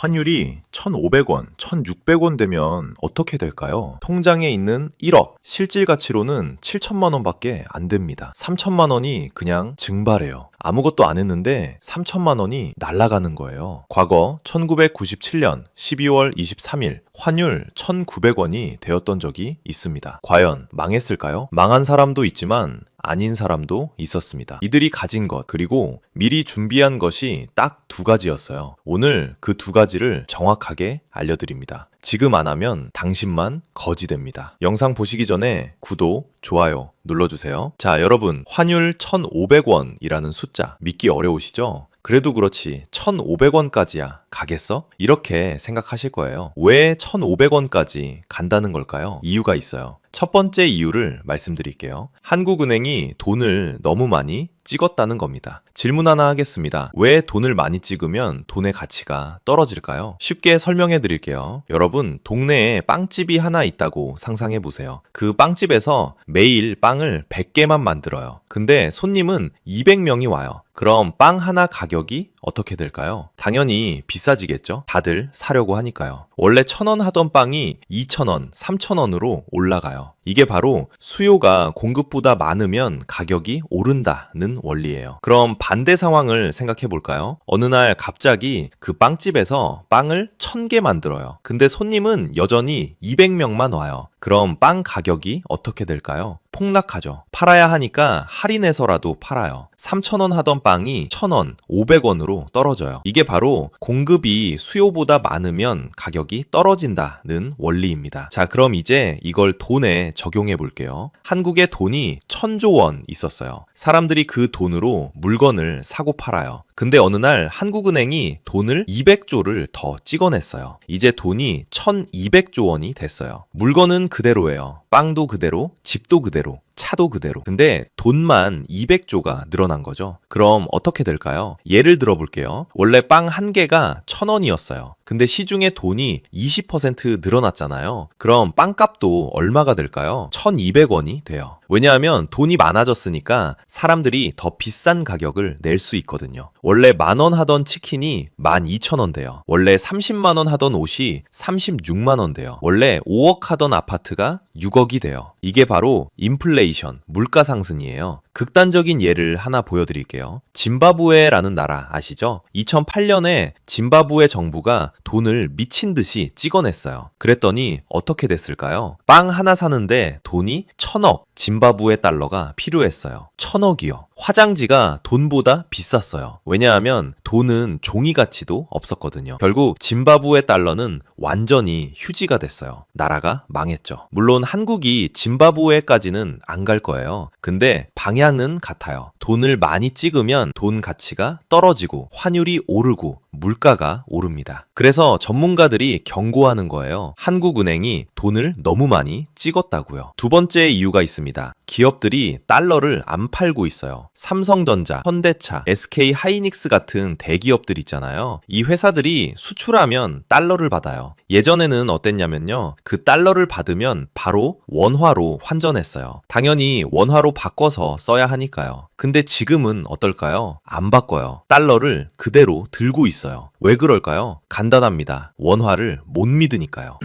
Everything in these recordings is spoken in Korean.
환율이 1,500원, 1,600원 되면 어떻게 될까요? 통장에 있는 1억, 실질 가치로는 7천만 원밖에 안 됩니다. 3천만 원이 그냥 증발해요. 아무것도 안 했는데 3천만 원이 날아가는 거예요. 과거 1997년 12월 23일 환율 1,900원이 되었던 적이 있습니다. 과연 망했을까요? 망한 사람도 있지만 아닌 사람도 있었습니다. 이들이 가진 것, 그리고 미리 준비한 것이 딱 두 가지였어요. 오늘 그 두 가지를 정확하게 알려드립니다. 지금 안 하면 당신만 거지 됩니다. 영상 보시기 전에 구독, 좋아요 눌러주세요. 자, 여러분, 환율 1,500원이라는 숫자 믿기 어려우시죠? 그래도 그렇지 1,500원까지야 가겠어? 이렇게 생각하실 거예요. 왜 1,500원까지 간다는 걸까요? 이유가 있어요. 첫 번째 이유를 말씀드릴게요. 한국은행이 돈을 너무 많이 찍었다는 겁니다. 질문 하나 하겠습니다. 왜 돈을 많이 찍으면 돈의 가치가 떨어질까요? 쉽게 설명해 드릴게요. 여러분, 동네에 빵집이 하나 있다고 상상해 보세요. 그 빵집에서 매일 빵을 100개만 만들어요. 근데 손님은 200명이 와요. 그럼 빵 하나 가격이 어떻게 될까요? 당연히 비싸지겠죠? 다들 사려고 하니까요. 원래 1,000원 하던 빵이 2,000원, 3,000원으로 올라가요. 이게 바로 수요가 공급보다 많으면 가격이 오른다는 원리예요. 그럼 반대 상황을 생각해 볼까요? 어느 날 갑자기 그 빵집에서 빵을 1,000개 만들어요. 근데 손님은 여전히 200명만 와요. 그럼 빵 가격이 어떻게 될까요? 폭락하죠. 팔아야 하니까 할인해서라도 팔아요. 3,000원 하던 빵이 1,000원, 500원으로 떨어져요. 이게 바로 공급이 수요보다 많으면 가격이 떨어진다는 원리입니다. 자, 그럼 이제 이걸 돈에 적용해 볼게요. 한국에 돈이 1,000조 원 있었어요. 사람들이 그 돈으로 물건을 사고 팔아요. 근데 어느 날 한국은행이 돈을 200조를 더 찍어냈어요. 이제 돈이 1,200조 원이 됐어요. 물건은 그대로예요. 빵도 그대로, 집도 그대로, 차도 그대로. 근데 돈만 200조가 늘어난 거죠. 그럼 어떻게 될까요? 예를 들어 볼게요. 원래 빵 한 개가 1,000원이었어요. 근데 시중에 돈이 20% 늘어났잖아요. 그럼 빵값도 얼마가 될까요? 1,200원이 돼요. 왜냐하면 돈이 많아졌으니까 사람들이 더 비싼 가격을 낼 수 있거든요. 원래 10,000원 하던 치킨이 12,000원 돼요. 원래 30만 원 하던 옷이 36만 원 돼요. 원래 5억 하던 아파트가 6억이 돼요. 이게 바로 인플레이션, 물가 상승이에요. 극단적인 예를 하나 보여드릴게요. 짐바브웨라는 나라 아시죠? 2008년에 짐바브웨 정부가 돈을 미친 듯이 찍어냈어요. 그랬더니 어떻게 됐을까요? 빵 하나 사는데 돈이 1,000억 짐바브웨 달러가 필요했어요. 1,000억이요. 화장지가 돈보다 비쌌어요. 왜냐하면 돈은 종이 가치도 없었거든요. 결국 짐바브웨 달러는 완전히 휴지가 됐어요. 나라가 망했죠. 물론 한국이 짐바브웨까지는 안 갈 거예요. 근데 방향은 같아요. 돈을 많이 찍으면 돈 가치가 떨어지고 환율이 오르고 물가가 오릅니다. 그래서 전문가들이 경고하는 거예요. 한국은행이 돈을 너무 많이 찍었다고요. 두 번째 이유가 있습니다. 기업들이 달러를 안 팔고 있어요. 삼성전자, 현대차, SK 하이닉스 같은 대기업들 있잖아요. 이 회사들이 수출하면 달러를 받아요. 예전에는 어땠냐면요. 그 달러를 받으면 바로 원화로 환전했어요. 당연히 원화로 바꿔서 써야 하니까요. 근데 지금은 어떨까요? 안 바꿔요. 달러를 그대로 들고 있어요. 왜 그럴까요? 간단합니다. 원화를 못 믿으니까요.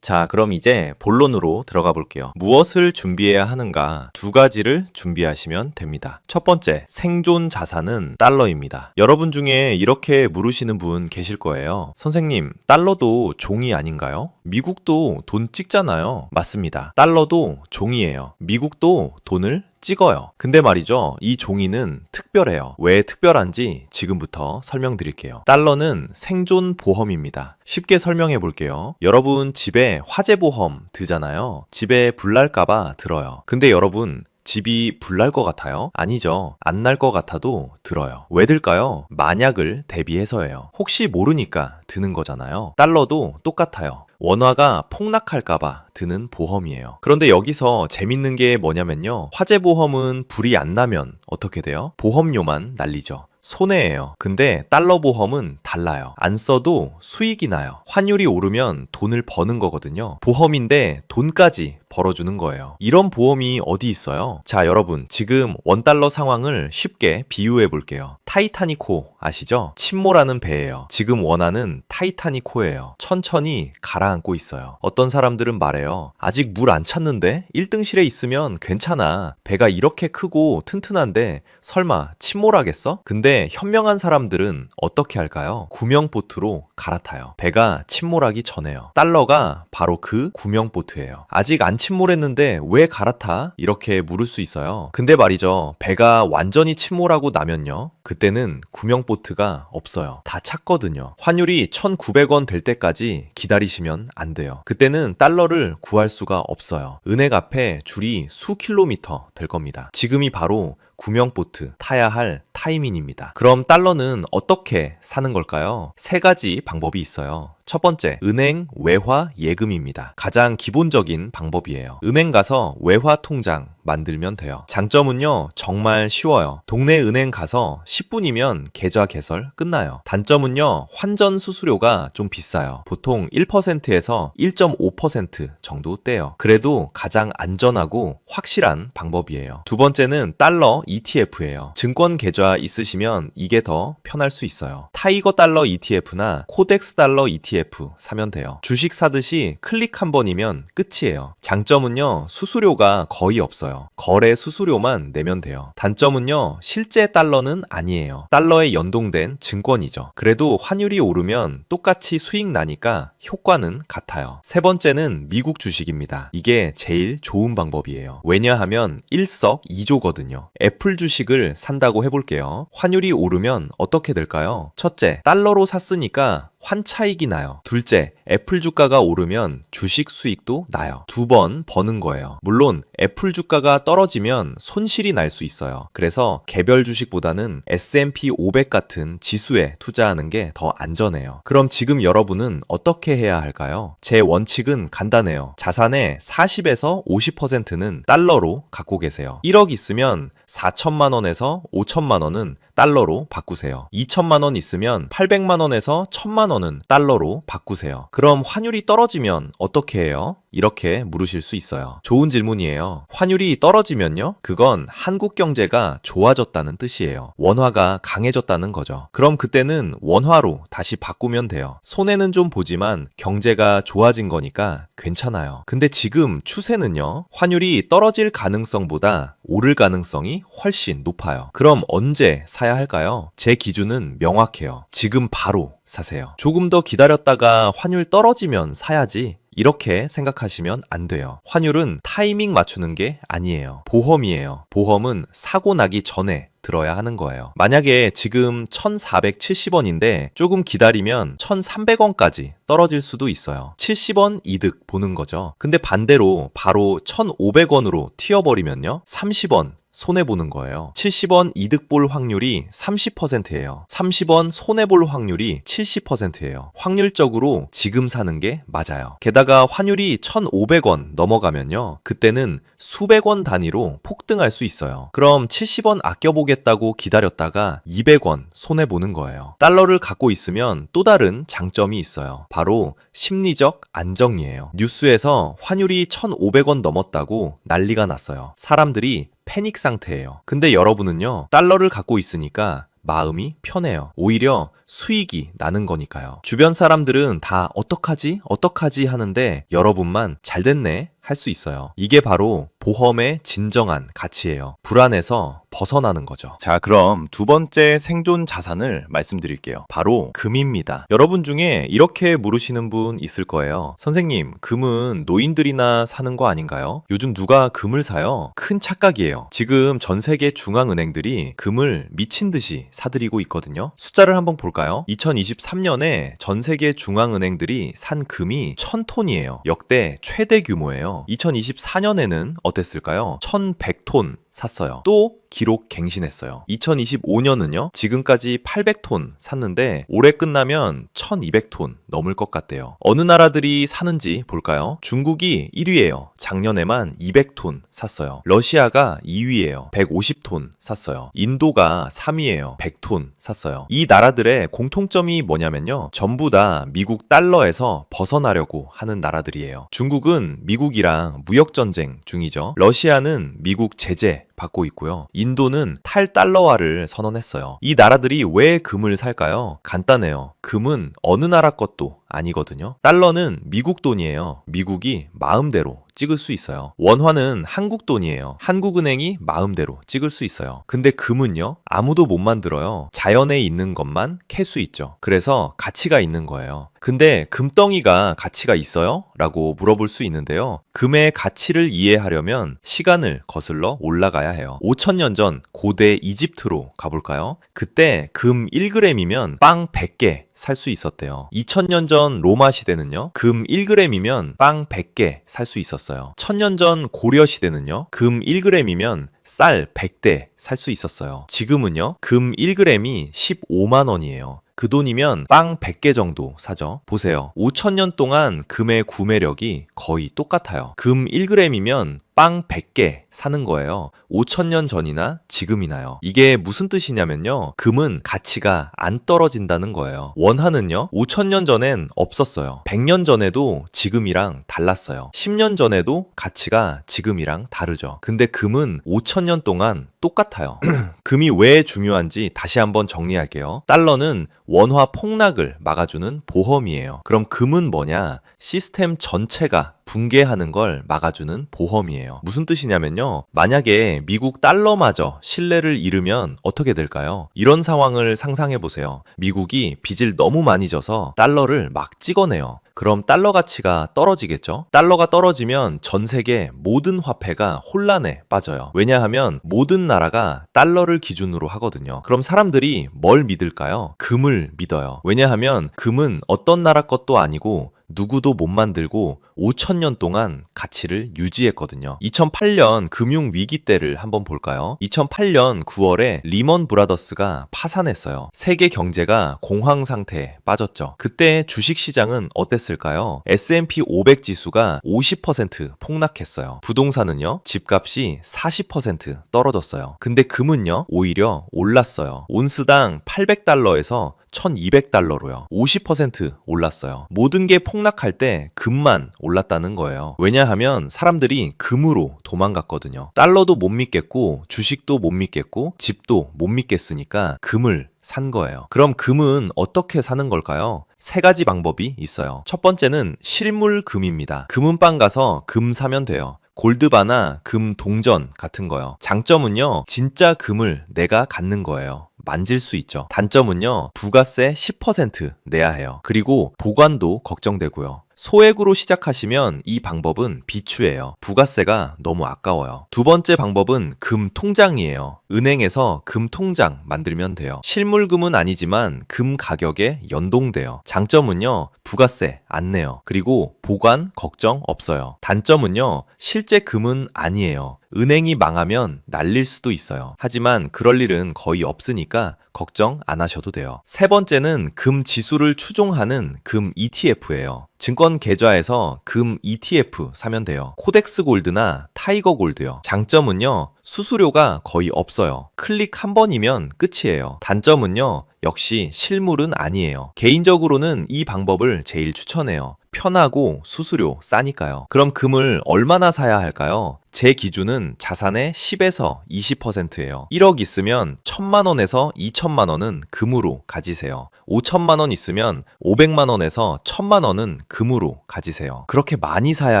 자, 그럼 이제 본론으로 들어가 볼게요. 무엇을 준비해야 하는가? 두 가지를 준비하시면 됩니다. 첫 번째, 생존 자산은 달러입니다. 여러분 중에 이렇게 물으시는 분 계실 거예요. 선생님, 달러도 종이 아닌가요? 미국도 돈 찍잖아요. 맞습니다. 달러도 종이에요. 미국도 돈을 찍어요. 근데 말이죠. 이 종이는 특별해요. 왜 특별한지 지금부터 설명드릴게요. 달러는 생존 보험입니다. 쉽게 설명해 볼게요. 여러분 집에 화재 보험 드잖아요. 집에 불 날까봐 들어요. 근데 여러분 집이 불날 것 같아요? 아니죠. 안 날 것 같아도 들어요. 왜 들까요? 만약을 대비해서예요. 혹시 모르니까 드는 거잖아요. 달러도 똑같아요. 원화가 폭락할까봐 드는 보험이에요. 그런데 여기서 재밌는 게 뭐냐면요. 화재 보험은 불이 안 나면 어떻게 돼요? 보험료만 날리죠. 손해예요. 근데 달러 보험은 달라요. 안 써도 수익이 나요. 환율이 오르면 돈을 버는 거거든요. 보험인데 돈까지 벌어주는 거예요. 이런 보험이 어디 있어요? 자, 여러분 지금 원달러 상황을 쉽게 비유해 볼게요. 타이타닉호 아시죠? 침몰하는 배예요. 지금 원하는 타이타닉호예요. 천천히 가라앉고 있어요. 어떤 사람들은 말해요. 아직 물 안 찼는데 1등실에 있으면 괜찮아. 배가 이렇게 크고 튼튼한데 설마 침몰하겠어? 근데 현명한 사람들은 어떻게 할까요? 구명보트로 갈아타요. 배가 침몰하기 전에요. 달러가 바로 그 구명보트예요. 아직 안 침몰했는데 왜 갈아타? 이렇게 물을 수 있어요. 근데 말이죠. 배가 완전히 침몰하고 나면요. 그때는 구명보트가 없어요. 다 찼거든요. 환율이 1,900원 될 때까지 기다리시면 안 돼요. 그때는 달러를 구할 수가 없어요. 은행 앞에 줄이 수 킬로미터 될 겁니다. 지금이 바로 구명보트 타야 할 타이밍입니다. 그럼 달러는 어떻게 사는 걸까요? 세 가지 방법이 있어요. 첫 번째, 은행 외화 예금입니다. 가장 기본적인 방법이에요. 은행 가서 외화 통장 만들면 돼요. 장점은요, 정말 쉬워요. 동네 은행 가서 10분이면 계좌 개설 끝나요. 단점은요, 환전 수수료가 좀 비싸요. 보통 1%에서 1.5% 정도 떼요. 그래도 가장 안전하고 확실한 방법이에요. 두 번째는 달러 ETF예요. 증권 계좌 있으시면 이게 더 편할 수 있어요. 타이거 달러 ETF나 코덱스 달러 ETF 사면 돼요. 주식 사듯이 클릭 한 번이면 끝이에요. 장점은요, 수수료가 거의 없어요. 거래 수수료만 내면 돼요. 단점은요, 실제 달러는 아니에요. 달러에 연동된 증권이죠. 그래도 환율이 오르면 똑같이 수익 나니까 효과는 같아요. 세 번째는 미국 주식입니다. 이게 제일 좋은 방법이에요. 왜냐하면 일석이조거든요. 애플 주식을 산다고 해볼게요. 환율이 오르면 어떻게 될까요? 첫째, 달러로 샀으니까 환차익이 나요. 둘째, 애플 주가가 오르면 주식 수익도 나요. 두 번 버는 거예요. 물론 애플 주가가 떨어지면 손실이 날 수 있어요. 그래서 개별 주식보다는 S&P 500 같은 지수에 투자하는 게 더 안전해요. 그럼 지금 여러분은 어떻게 해야 할까요? 제 원칙은 간단해요. 자산의 40에서 50%는 달러로 갖고 계세요. 1억 있으면 4천만 원에서 5천만 원은 달러로 바꾸세요. 2천만 원 있으면 800만 원에서 1000만 원은 달러로 바꾸세요. 그럼 환율이 떨어지면 어떻게 해요? 이렇게 물으실 수 있어요. 좋은 질문이에요. 환율이 떨어지면요? 그건 한국 경제가 좋아졌다는 뜻이에요. 원화가 강해졌다는 거죠. 그럼 그때는 원화로 다시 바꾸면 돼요. 손해는 좀 보지만 경제가 좋아진 거니까 괜찮아요. 근데 지금 추세는요? 환율이 떨어질 가능성보다 오를 가능성이 훨씬 높아요. 그럼 언제 사야 할까요? 제 기준은 명확해요. 지금 바로 사세요. 조금 더 기다렸다가 환율 떨어지면 사야지. 이렇게 생각하시면 안 돼요. 환율은 타이밍 맞추는 게 아니에요. 보험이에요. 보험은 사고 나기 전에 들어야 하는 거예요. 만약에 지금 1,470원인데 조금 기다리면 1,300원까지 떨어질 수도 있어요. 70원 이득 보는 거죠. 근데 반대로 바로 1,500원으로 튀어버리면요. 30원 손해보는 거예요. 70원 이득 볼 확률이 30%예요. 30원 손해볼 확률이 70%예요. 확률적으로 지금 사는 게 맞아요. 게다가 환율이 1,500원 넘어가면요. 그때는 수백 원 단위로 폭등할 수 있어요. 그럼 70원 아껴보겠다고 기다렸다가 200원 손해보는 거예요. 달러를 갖고 있으면 또 다른 장점이 있어요. 바로 심리적 안정이에요. 뉴스에서 환율이 1,500원 넘었다고 난리가 났어요. 사람들이 패닉 상태예요. 근데 여러분은요, 달러를 갖고 있으니까 마음이 편해요. 오히려 수익이 나는 거니까요. 주변 사람들은 다 어떡하지 하는데 여러분만 잘 됐네 할 수 있어요. 이게 바로 보험의 진정한 가치예요. 불안에서 벗어나는 거죠. 자, 그럼 두 번째 생존 자산을 말씀드릴게요. 바로 금입니다. 여러분 중에 이렇게 물으시는 분 있을 거예요. 선생님, 금은 노인들이나 사는 거 아닌가요? 요즘 누가 금을 사요? 큰 착각이에요. 지금 전 세계 중앙은행들이 금을 미친 듯이 사들이고 있거든요. 숫자를 한번 볼까요? 2023년에 전 세계 중앙은행들이 산 금이 1000톤이에요. 역대 최대 규모예요. 2024년에는 어땠을까요? 1100톤 샀어요. 또 기록 갱신했어요. 2025년은요, 지금까지 800톤 샀는데 올해 끝나면 1200톤 넘을 것 같대요. 어느 나라들이 사는지 볼까요? 중국이 1위예요. 작년에만 200톤 샀어요. 러시아가 2위예요. 150톤 샀어요. 인도가 3위예요. 100톤 샀어요. 이 나라들의 공통점이 뭐냐면요, 전부 다 미국 달러에서 벗어나려고 하는 나라들이에요. 중국은 미국이랑 무역전쟁 중이죠. 러시아는 미국 제재 받고 있고요. 인도는 탈달러화를 선언했어요. 이 나라들이 왜 금을 살까요? 간단해요. 금은 어느 나라 것도 아니거든요. 달러는 미국 돈이에요. 미국이 마음대로 찍을 수 있어요. 원화는 한국 돈이에요. 한국은행이 마음대로 찍을 수 있어요. 근데 금은요? 아무도 못 만들어요. 자연에 있는 것만 캘 수 있죠. 그래서 가치가 있는 거예요. 근데 금덩이가 가치가 있어요? 라고 물어볼 수 있는데요. 금의 가치를 이해하려면 시간을 거슬러 올라가야 해요. 5,000년 전 고대 이집트로 가볼까요? 그때 금 1g이면 빵 100개 살 수 있었대요. 2000년 전 로마 시대는요. 금 1g이면 빵 100개 살 수 있었어요. 1000년 전 고려 시대는요. 금 1g이면 쌀 100대 살 수 있었어요. 지금은요. 금 1g이 15만 원이에요. 그 돈이면 빵 100개 정도 사죠. 보세요. 5,000년 동안 금의 구매력이 거의 똑같아요. 금 1g이면 빵 100개 사는 거예요. 5,000년 전이나 지금이나요. 이게 무슨 뜻이냐면요. 금은 가치가 안 떨어진다는 거예요. 원화는요. 5,000년 전엔 없었어요. 100년 전에도 지금이랑 달랐어요. 10년 전에도 가치가 지금이랑 다르죠. 근데 금은 5,000년 동안 똑같아요. 금이 왜 중요한지 다시 한번 정리할게요. 달러는 원화 폭락을 막아주는 보험이에요. 그럼 금은 뭐냐? 시스템 전체가 붕괴하는 걸 막아주는 보험이에요. 무슨 뜻이냐면요. 만약에 미국 달러마저 신뢰를 잃으면 어떻게 될까요? 이런 상황을 상상해 보세요. 미국이 빚을 너무 많이 져서 달러를 막 찍어내요. 그럼 달러 가치가 떨어지겠죠? 달러가 떨어지면 전 세계 모든 화폐가 혼란에 빠져요. 왜냐하면 모든 나라가 달러를 기준으로 하거든요. 그럼 사람들이 뭘 믿을까요? 금을 믿어요. 왜냐하면 금은 어떤 나라 것도 아니고 누구도 못 만들고 5,000년 동안 가치를 유지했거든요. 2008년 금융위기 때를 한번 볼까요? 2008년 9월에 리먼 브라더스가 파산했어요. 세계 경제가 공황 상태에 빠졌죠. 그때 주식시장은 어땠을까요? S&P 500 지수가 50% 폭락했어요. 부동산은요, 집값이 40% 떨어졌어요. 근데 금은요, 오히려 올랐어요. 온스당 800달러에서 1200달러로요. 50% 올랐어요. 모든 게 폭락할 때 금만 올랐다는 거예요. 왜냐하면 사람들이 금으로 도망갔거든요. 달러도 못 믿겠고 주식도 못 믿겠고 집도 못 믿겠으니까 금을 산 거예요. 그럼 금은 어떻게 사는 걸까요? 세 가지 방법이 있어요. 첫 번째는 실물금입니다. 금은방 가서 금 사면 돼요. 골드바나 금 동전 같은 거요. 장점은요, 진짜 금을 내가 갖는 거예요. 만질 수 있죠. 단점은요, 부가세 10% 내야 해요. 그리고 보관도 걱정되고요. 소액으로 시작하시면 이 방법은 비추예요. 부가세가 너무 아까워요. 두 번째 방법은 금 통장이에요. 은행에서 금 통장 만들면 돼요. 실물금은 아니지만 금 가격에 연동돼요. 장점은요, 부가세 안 내요. 그리고 보관 걱정 없어요. 단점은요, 실제 금은 아니에요. 은행이 망하면 날릴 수도 있어요. 하지만 그럴 일은 거의 없으니까 걱정 안 하셔도 돼요. 세 번째는 금 지수를 추종하는 금 ETF예요. 증권 계좌에서 금 ETF 사면 돼요. 코덱스 골드나 타이거 골드요. 장점은요, 수수료가 거의 없어요. 클릭 한 번이면 끝이에요. 단점은요, 역시 실물은 아니에요. 개인적으로는 이 방법을 제일 추천해요. 편하고 수수료 싸니까요. 그럼 금을 얼마나 사야 할까요? 제 기준은 자산의 10에서 20%예요. 1억 있으면 1,000만 원에서 2,000만 원은 금으로 가지세요. 5,000만 원 있으면 500만 원에서 1,000만 원은 금으로 가지세요. 그렇게 많이 사야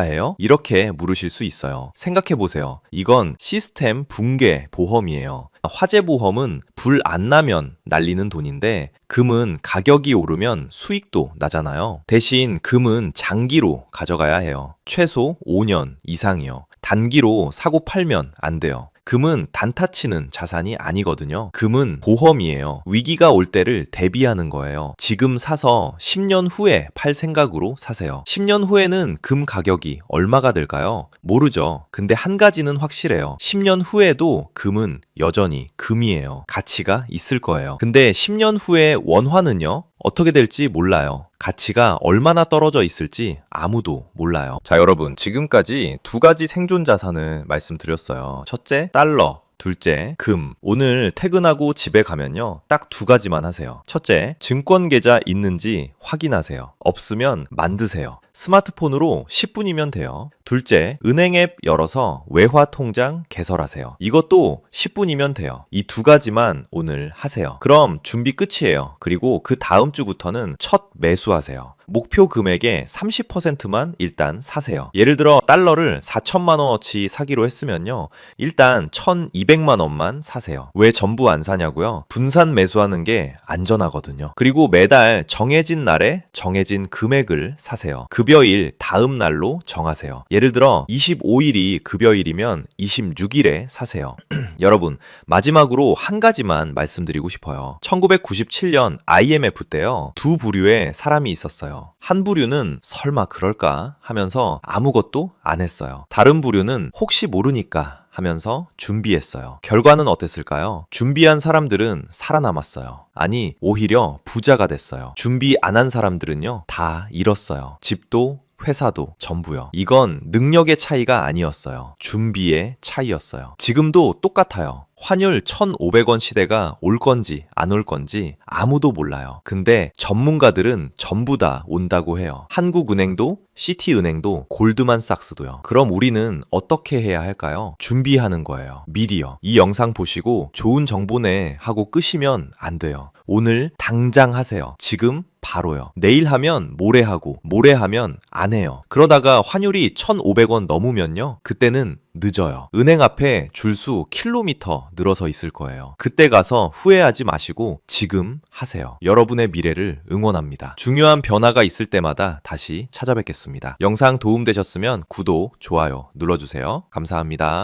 해요? 이렇게 물으실 수 있어요. 생각해 보세요. 이건 시스템 붕괴 보험이에요. 화재 보험은 불 안 나면 날리는 돈인데 금은 가격이 오르면 수익도 나잖아요. 대신 금은 장기로 가져가야 해요. 최소 5년 이상이요. 단기로 사고 팔면 안 돼요. 금은 단타 치는 자산이 아니거든요. 금은 보험이에요. 위기가 올 때를 대비하는 거예요. 지금 사서 10년 후에 팔 생각으로 사세요. 10년 후에는 금 가격이 얼마가 될까요? 모르죠. 근데 한 가지는 확실해요. 10년 후에도 금은 여전히 금이에요. 가치가 있을 거예요. 근데 10년 후에 원화는요? 어떻게 될지 몰라요. 가치가 얼마나 떨어져 있을지 아무도 몰라요. 자, 여러분, 지금까지 두 가지 생존 자산을 말씀드렸어요. 첫째, 달러. 둘째, 금. 오늘 퇴근하고 집에 가면요, 딱 두 가지만 하세요. 첫째, 증권 계좌 있는지 확인하세요. 없으면 만드세요. 스마트폰으로 10분이면 돼요. 둘째, 은행 앱 열어서 외화 통장 개설하세요. 이것도 10분이면 돼요. 이 두 가지만 오늘 하세요. 그럼 준비 끝이에요. 그리고 그 다음 주부터는 첫 매수하세요. 목표 금액의 30%만 일단 사세요. 예를 들어 달러를 4천만 원어치 사기로 했으면요. 일단 1,200만 원만 사세요. 왜 전부 안 사냐고요? 분산 매수하는 게 안전하거든요. 그리고 매달 정해진 날에 정해진 금액을 사세요. 급여일 다음 날로 정하세요. 예를 들어 25일이 급여일이면 26일에 사세요. 여러분, 마지막으로 한 가지만 말씀드리고 싶어요. 1997년 IMF 때요. 두 부류의 사람이 있었어요. 한 부류는 설마 그럴까 하면서 아무것도 안 했어요. 다른 부류는 혹시 모르니까 하면서 준비했어요. 결과는 어땠을까요? 준비한 사람들은 살아남았어요. 아니, 오히려 부자가 됐어요. 준비 안 한 사람들은요, 다 잃었어요. 집도 회사도 전부요. 이건 능력의 차이가 아니었어요. 준비의 차이였어요. 지금도 똑같아요. 환율 1,500원 시대가 올 건지 안 올 건지 아무도 몰라요. 근데 전문가들은 전부 다 온다고 해요. 한국은행도 시티은행도 골드만삭스도요. 그럼 우리는 어떻게 해야 할까요? 준비하는 거예요. 미리요. 이 영상 보시고 좋은 정보네 하고 끄시면 안 돼요. 오늘 당장 하세요. 지금 바로요. 내일 하면 모레 하고 모레 하면 안 해요. 그러다가 환율이 1,500원 넘으면요. 그때는 늦어요. 은행 앞에 줄수 킬로미터 늘어서 있을 거예요. 그때 가서 후회하지 마시고 지금 하세요. 여러분의 미래를 응원합니다. 중요한 변화가 있을 때마다 다시 찾아뵙겠습니다. 영상 도움되셨으면 구독, 좋아요 눌러주세요. 감사합니다.